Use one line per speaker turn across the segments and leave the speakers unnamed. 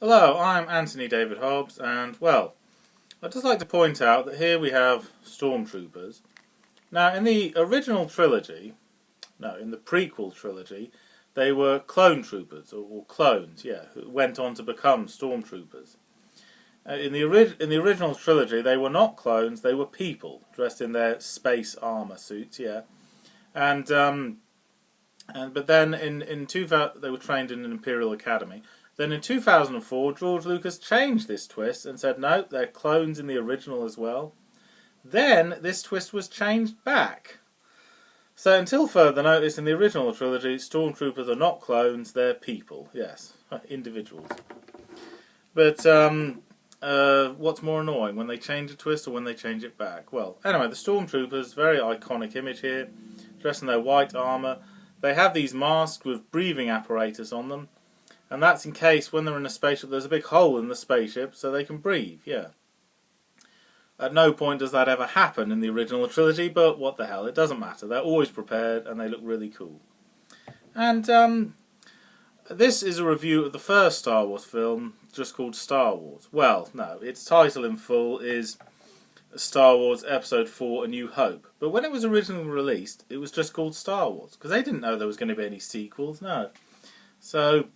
Hello, I'm Anthony David Hobbs, and well, I'd just like to point out that here we have stormtroopers. Now, in the original trilogy, no, in the prequel trilogy, they were clone troopers, or clones, yeah, who went on to become stormtroopers. In the original trilogy, they were not clones; they were people dressed in their space armor suits, yeah, and but then in 2000 they were trained in an Imperial Academy. Then in 2004, George Lucas changed this twist and said, no, they're clones in the original as well. Then this twist was changed back. So until further notice, in the original trilogy, stormtroopers are not clones, they're people. Yes, individuals. But what's more annoying, when they change a twist or when they change it back? Well, anyway, the stormtroopers, very iconic image here, dressed in their white armour. They have these masks with breathing apparatus on them. And that's in case when they're in a spaceship there's a big hole in the spaceship so they can breathe, yeah. At no point does that ever happen in the original trilogy, but what the hell, it doesn't matter. They're always prepared and they look really cool. And this is a review of the first Star Wars film, just called Star Wars. Well, no, its title in full is Star Wars Episode 4 A New Hope. But when it was originally released, it was just called Star Wars, because they didn't know there was going to be any sequels, no. So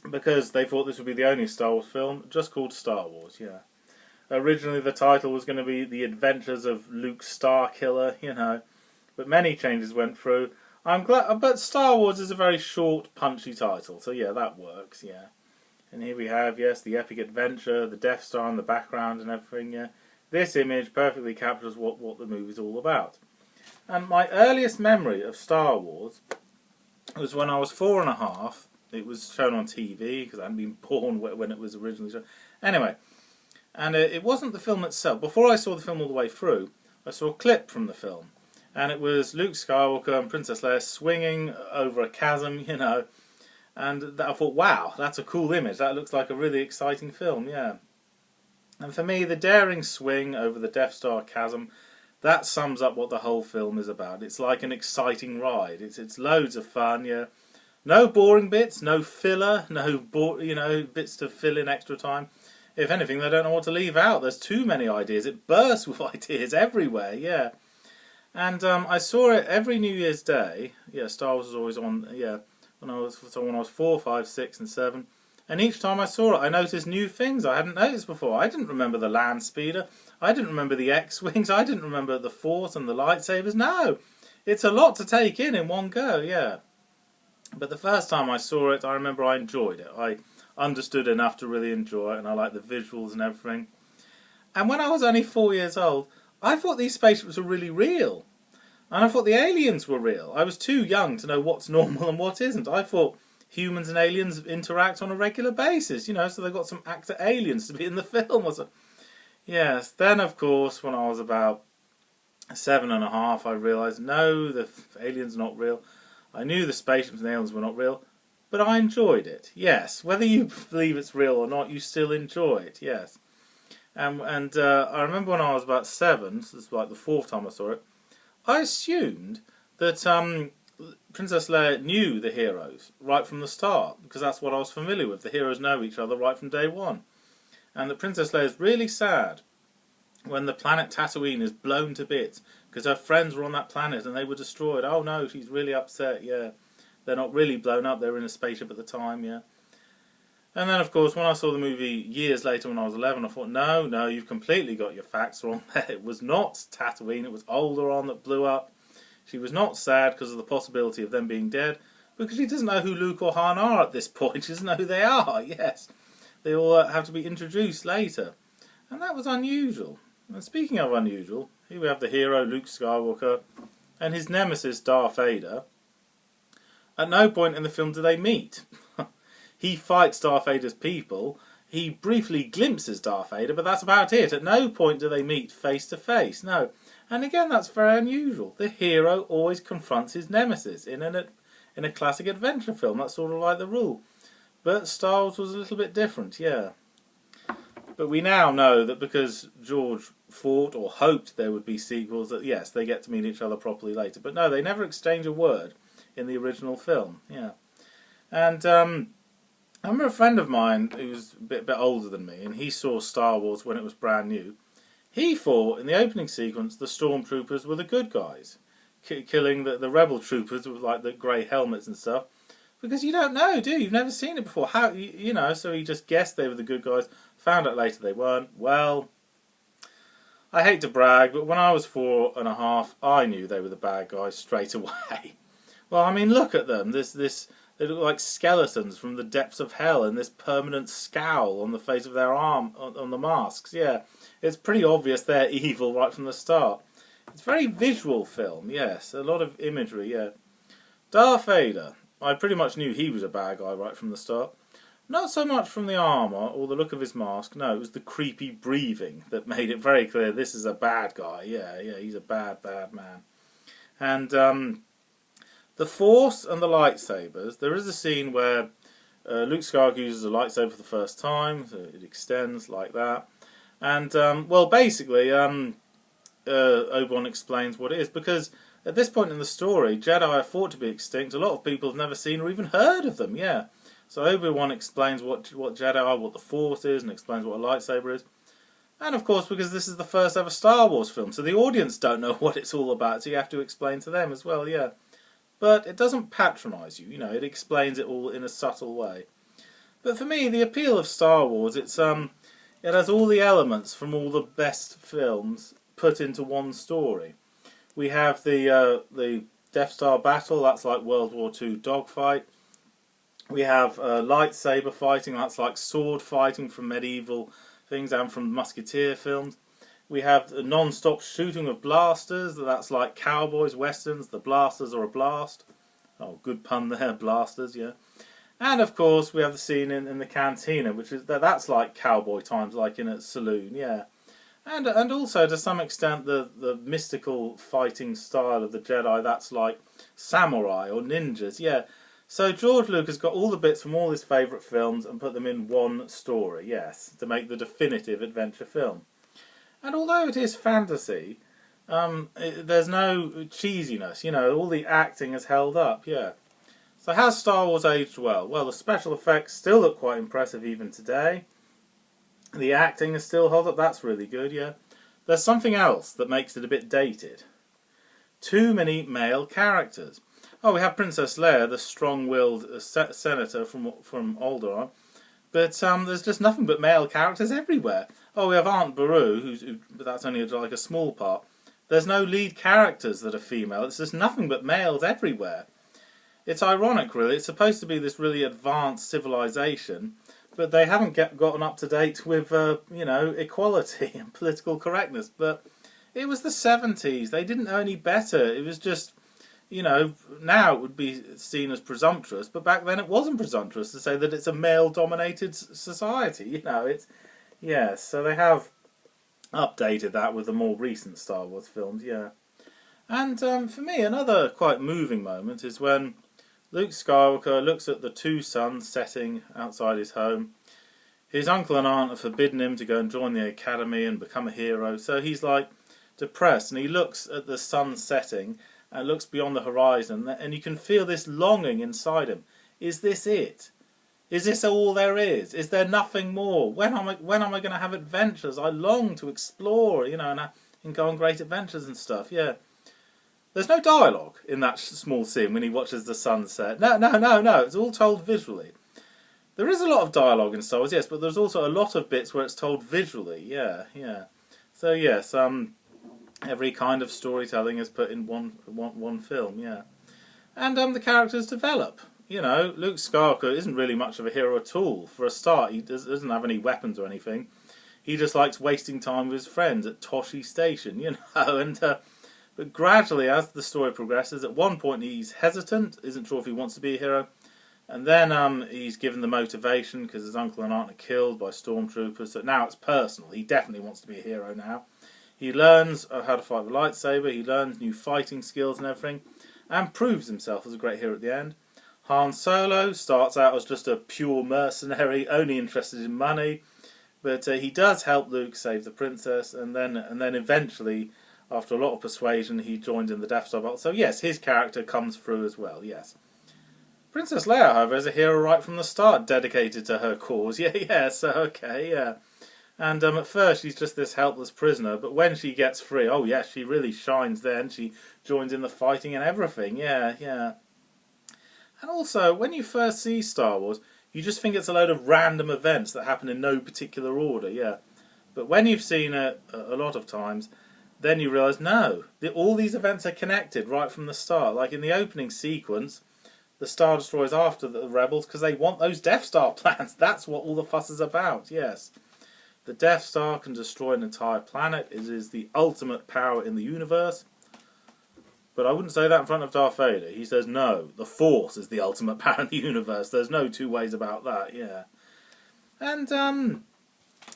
because they thought this would be the only Star Wars film, just called Star Wars, yeah. Originally the title was going to be The Adventures of Luke Starkiller, you know, but many changes went through. I'm glad, but Star Wars is a very short, punchy title, so yeah, that works, yeah. And here we have, yes, the epic adventure, the Death Star in the background and everything, yeah. This image perfectly captures what the movie's all about. And my earliest memory of Star Wars was when I was 4.5. It was shown on TV, because I hadn't been born when it was originally shown. Anyway, and it wasn't the film itself. Before I saw the film all the way through, I saw a clip from the film. And it was Luke Skywalker and Princess Leia swinging over a chasm, you know. And I thought, wow, that's a cool image. That looks like a really exciting film, yeah. And for me, the daring swing over the Death Star chasm, that sums up what the whole film is about. It's like an exciting ride. It's loads of fun, yeah. No boring bits, no filler, no bits to fill in extra time. If anything, they don't know what to leave out. There's too many ideas. It bursts with ideas everywhere, yeah. And I saw it every New Year's Day. Yeah, Star Wars was always on, yeah, when I was 4, 5, 6 and 7. And each time I saw it, I noticed new things I hadn't noticed before. I didn't remember the land speeder. I didn't remember the X-Wings. I didn't remember the Force and the lightsabers. No, it's a lot to take in one go, yeah. But the first time I saw it, I remember I enjoyed it. I understood enough to really enjoy it, and I liked the visuals and everything. And when I was only 4 years old, I thought these spaceships were really real. And I thought the aliens were real. I was too young to know what's normal and what isn't. I thought humans and aliens interact on a regular basis, you know, so they got some actor aliens to be in the film or something. Yes, then of course, when I was about 7.5, I realised, no, the aliens are not real. I knew the spaceships and aliens were not real, but I enjoyed it, yes. Whether you believe it's real or not, you still enjoy it, yes. And I remember when I was about 7, this is like the 4th time I saw it, I assumed that Princess Leia knew the heroes right from the start, because that's what I was familiar with. The heroes know each other right from day one. And that Princess Leia is really sad when the planet Tatooine is blown to bits, because her friends were on that planet and they were destroyed. Oh no, she's really upset, yeah. They're not really blown up, they were in a spaceship at the time, yeah. And then, of course, when I saw the movie years later when I was 11, I thought, no, you've completely got your facts wrong there. It was not Tatooine, it was Alderaan that blew up. She was not sad because of the possibility of them being dead, because she doesn't know who Luke or Han are at this point. She doesn't know who they are, yes. They all have to be introduced later. And that was unusual. And speaking of unusual, here we have the hero, Luke Skywalker, and his nemesis, Darth Vader. At no point in the film do they meet. He fights Darth Vader's people. He briefly glimpses Darth Vader, but that's about it. At no point do they meet face to face. No. And again, that's very unusual. The hero always confronts his nemesis in a classic adventure film. That's sort of like the rule. But Star Wars was a little bit different, yeah. But we now know that because George thought or hoped there would be sequels, that yes, they get to meet each other properly later. But no, they never exchange a word in the original film, yeah. And I remember a friend of mine who was a bit older than me, and he saw Star Wars when it was brand new. He thought in the opening sequence the stormtroopers were the good guys, killing the rebel troopers with like the grey helmets and stuff. Because you don't know, do you? You've never seen it before. How you know? So he just guessed they were the good guys. Found out later they weren't. Well, I hate to brag, but when I was 4.5, I knew they were the bad guys straight away. Well, I mean, look at them. They look like skeletons from the depths of hell, and this permanent scowl on the face of their arm on the masks. Yeah, it's pretty obvious they're evil right from the start. It's a very visual film. Yes, a lot of imagery. Yeah, Darth Vader. I pretty much knew he was a bad guy right from the start. Not so much from the armour or the look of his mask, no, it was the creepy breathing that made it very clear this is a bad guy. Yeah, he's a bad man. And the Force and the lightsabers, there is a scene where Luke Skywalker uses a lightsaber for the first time, so it extends like that. And, well, basically, Obi-Wan explains what it is, because at this point in the story, Jedi are thought to be extinct. A lot of people have never seen or even heard of them, yeah. So Obi-Wan explains what Jedi are, what the Force is, and explains what a lightsaber is. And of course, because this is the first ever Star Wars film, so the audience don't know what it's all about, so you have to explain to them as well, yeah. But it doesn't patronise you, it explains it all in a subtle way. But for me, the appeal of Star Wars, it has all the elements from all the best films put into one story. We have the Death Star battle, that's like World War II dogfight. We have lightsaber fighting, that's like sword fighting from medieval things and from musketeer films. We have a non-stop shooting of blasters, that's like cowboys, westerns, the blasters are a blast. Oh, good pun there, blasters, yeah. And of course we have the scene in the cantina, which is that's like cowboy times, like in a saloon, yeah. And also to some extent the mystical fighting style of the Jedi, that's like samurai or ninjas, yeah. So George Lucas got all the bits from all his favourite films and put them in one story, yes, to make the definitive adventure film. And although it is fantasy, there's no cheesiness, all the acting is held up, yeah. So has Star Wars aged well? Well, the special effects still look quite impressive even today. The acting is still held up, that's really good, yeah. There's something else that makes it a bit dated. Too many male characters. Oh, we have Princess Leia, the strong-willed senator from Alderaan, but there's just nothing but male characters everywhere. Oh, we have Aunt Beru, but that's only like a small part. There's no lead characters that are female. It's just nothing but males everywhere. It's ironic, really. It's supposed to be this really advanced civilization, but they haven't gotten up to date with, equality and political correctness. But it was the 70s. They didn't know any better. It was just, now it would be seen as presumptuous, but back then it wasn't presumptuous to say that it's a male-dominated society. Yes, so they have updated that with the more recent Star Wars films, yeah. And for me, another quite moving moment is when Luke Skywalker looks at the two suns setting outside his home. His uncle and aunt have forbidden him to go and join the academy and become a hero, so he's like depressed, and he looks at the sun setting and looks beyond the horizon, and you can feel this longing inside him. Is this it? Is this all there is? Is there nothing more? When am I going to have adventures? I long to explore, and go on great adventures and stuff, yeah. There's no dialogue in that small scene when he watches the sunset. No. It's all told visually. There is a lot of dialogue in Star Wars, yes, but there's also a lot of bits where it's told visually. Yeah. So yes, every kind of storytelling is put in one film. Yeah, and the characters develop. Luke Skywalker isn't really much of a hero at all. For a start, he doesn't have any weapons or anything. He just likes wasting time with his friends at Toshi Station. And. But gradually, as the story progresses, at one point he's hesitant, isn't sure if he wants to be a hero, and then he's given the motivation because his uncle and aunt are killed by stormtroopers, so now it's personal. He definitely wants to be a hero now. He learns how to fight with a lightsaber, he learns new fighting skills and everything, and proves himself as a great hero at the end. Han Solo starts out as just a pure mercenary, only interested in money, but he does help Luke save the princess, and then eventually, after a lot of persuasion, he joins in the Death Star battle. So yes, his character comes through as well, yes. Princess Leia, however, is a hero right from the start, dedicated to her cause. Yeah, so okay, yeah. And at first she's just this helpless prisoner, but when she gets free, oh yeah, she really shines then. She joins in the fighting and everything, yeah. And also, when you first see Star Wars, you just think it's a load of random events that happen in no particular order, yeah. But when you've seen it a lot of times, then you realise, no, all these events are connected right from the start. Like in the opening sequence, the Star Destroyer's after the rebels because they want those Death Star plans. That's what all the fuss is about, yes. The Death Star can destroy an entire planet. It is the ultimate power in the universe. But I wouldn't say that in front of Darth Vader. He says, no, the Force is the ultimate power in the universe. There's no two ways about that, yeah. And,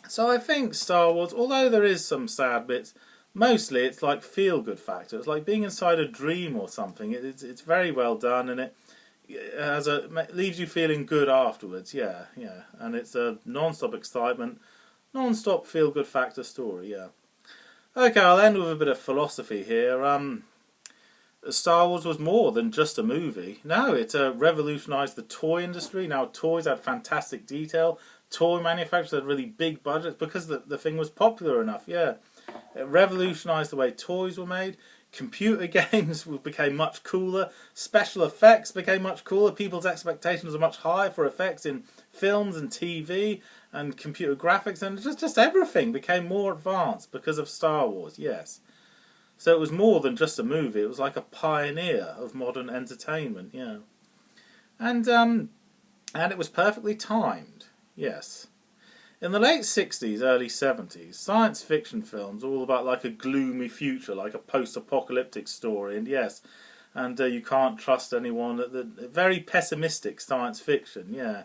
so I think Star Wars, although there is some sad bits, mostly it's like feel-good factor. It's like being inside a dream or something. It's very well done, and it leaves you feeling good afterwards, yeah. And it's a non-stop excitement, non-stop feel-good factor story, yeah. Okay, I'll end with a bit of philosophy here. Star Wars was more than just a movie. No, it revolutionised the toy industry. Now, toys had fantastic detail. Toy manufacturers had really big budgets because the thing was popular enough, yeah. It revolutionised the way toys were made. Computer games became much cooler. Special effects became much cooler. People's expectations were much higher for effects in films and TV and computer graphics, and just everything became more advanced because of Star Wars, yes. So it was more than just a movie. It was like a pioneer of modern entertainment, yeah. And it was perfectly timed, yes. In the late 60s, early 70s, science fiction films all about like a gloomy future, like a post-apocalyptic story, and yes, and you can't trust anyone. Very pessimistic science fiction, yeah.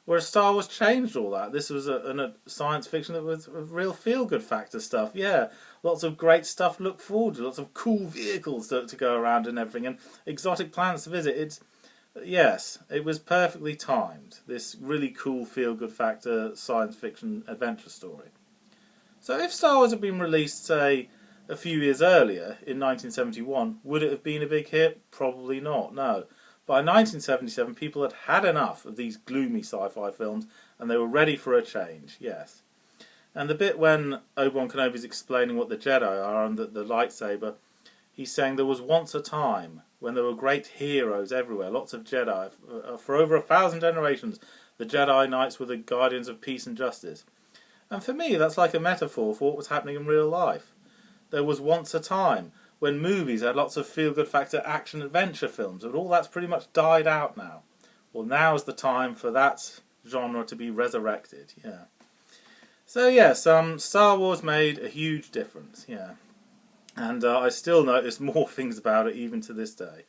Whereas Star Wars changed all that. This was a science fiction that was real feel-good factor stuff, yeah. Lots of great stuff to look forward to, lots of cool vehicles to go around and everything, and exotic planets to visit. Yes, it was perfectly timed, this really cool feel-good factor science fiction adventure story. So if Star Wars had been released, say, a few years earlier, in 1971, would it have been a big hit? Probably not, no. By 1977, people had had enough of these gloomy sci-fi films, and they were ready for a change, yes. And the bit when Obi-Wan Kenobi's explaining what the Jedi are and the lightsaber, he's saying there was once a time when there were great heroes everywhere, lots of Jedi. For over 1,000 generations, the Jedi Knights were the guardians of peace and justice. And for me, that's like a metaphor for what was happening in real life. There was once a time when movies had lots of feel-good factor action-adventure films, but all that's pretty much died out now. Well, now's the time for that genre to be resurrected, yeah. So yes, Star Wars made a huge difference, yeah. And I still notice more things about it even to this day.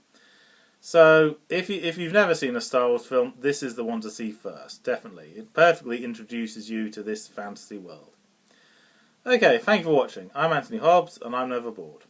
So if you've never seen a Star Wars film, this is the one to see first, definitely. It perfectly introduces you to this fantasy world. Okay, thank you for watching. I'm Anthony Hobbs, and I'm never bored.